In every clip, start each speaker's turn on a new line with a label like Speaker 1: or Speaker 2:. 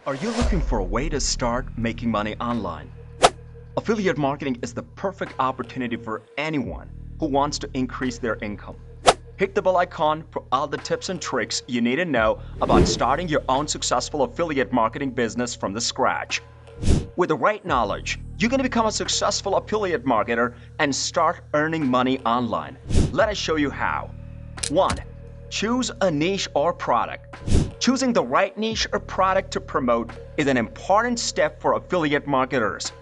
Speaker 1: Are you looking for a way to start making money online? Affiliate marketing is the perfect opportunity for anyone who wants to increase their income. Hit the bell icon for all the tips and tricks you need to know about starting your own successful affiliate marketing business from the scratch. With the right knowledge, you can become a successful affiliate marketer and start earning money online. Let us show you how. 1. Choose a niche or product. Choosing the right niche or product to promote is an important step for affiliate marketers.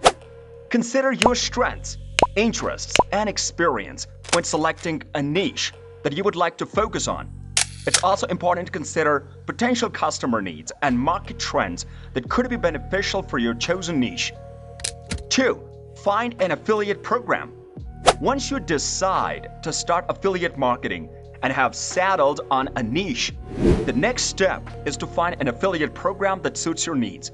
Speaker 1: Consider your strengths, interests, and experience when selecting a niche that you would like to focus on. It's also important to consider potential customer needs and market trends that could be beneficial for your chosen niche. 2. Find an affiliate program. Once you decide to start affiliate marketing and have settled on a niche, the next step is to find an affiliate program that suits your needs.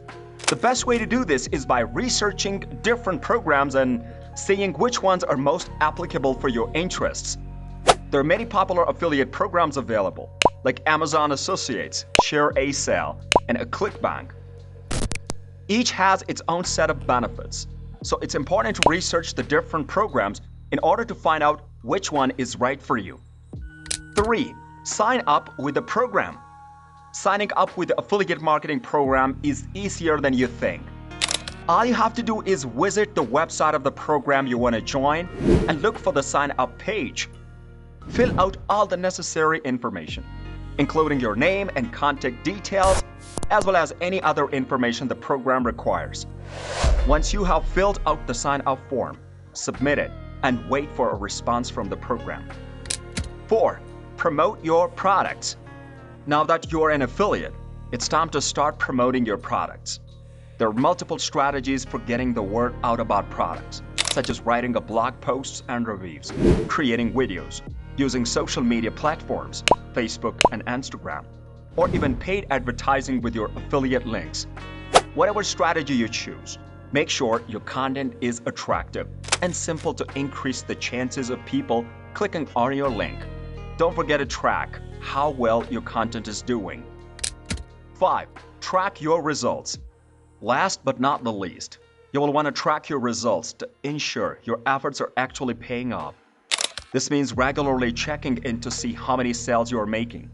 Speaker 1: The best way to do this is by researching different programs and seeing which ones are most applicable for your interests. There are many popular affiliate programs available, like Amazon Associates, Share A Sale, and a ClickBank. Each has its own set of benefits, so it's important to research the different programs in order to find out which one is right for you. 3. Sign up with the program. Signing up with the affiliate marketing program is easier than you think. All you have to do is visit the website of the program you want to join and look for the sign up page. Fill out all the necessary information, including your name and contact details, as well as any other information the program requires. Once you have filled out the sign up form, submit it and wait for a response from the program. 4. Promote your products. Now that you're an affiliate, it's time to start promoting your products. There are multiple strategies for getting the word out about products, such as writing a blog posts and reviews, creating videos, using social media platforms, Facebook and Instagram, or even paid advertising with your affiliate links. Whatever strategy you choose, make sure your content is attractive and simple to increase the chances of people clicking on your link. Don't forget to track how well your content is doing. 5. Track your results. Last but not the least, you will want to track your results to ensure your efforts are actually paying off. This means regularly checking in to see how many sales you are making,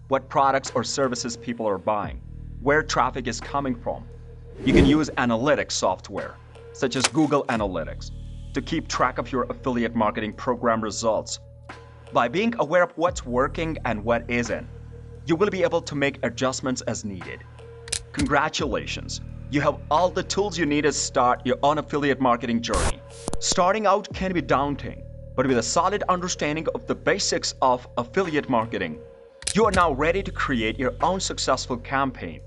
Speaker 1: what products or services people are buying, where traffic is coming from. You can use analytics software, such as Google Analytics, to keep track of your affiliate marketing program results. By being aware of what's working and what isn't, you will be able to make adjustments as needed. Congratulations! You have all the tools you need to start your own affiliate marketing journey. Starting out can be daunting, but with a solid understanding of the basics of affiliate marketing, you are now ready to create your own successful campaign.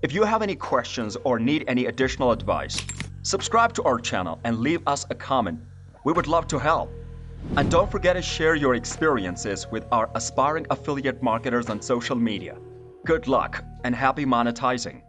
Speaker 1: If you have any questions or need any additional advice, subscribe to our channel and leave us a comment. We would love to help. And don't forget to share your experiences with our aspiring affiliate marketers on social media. Good luck and happy monetizing!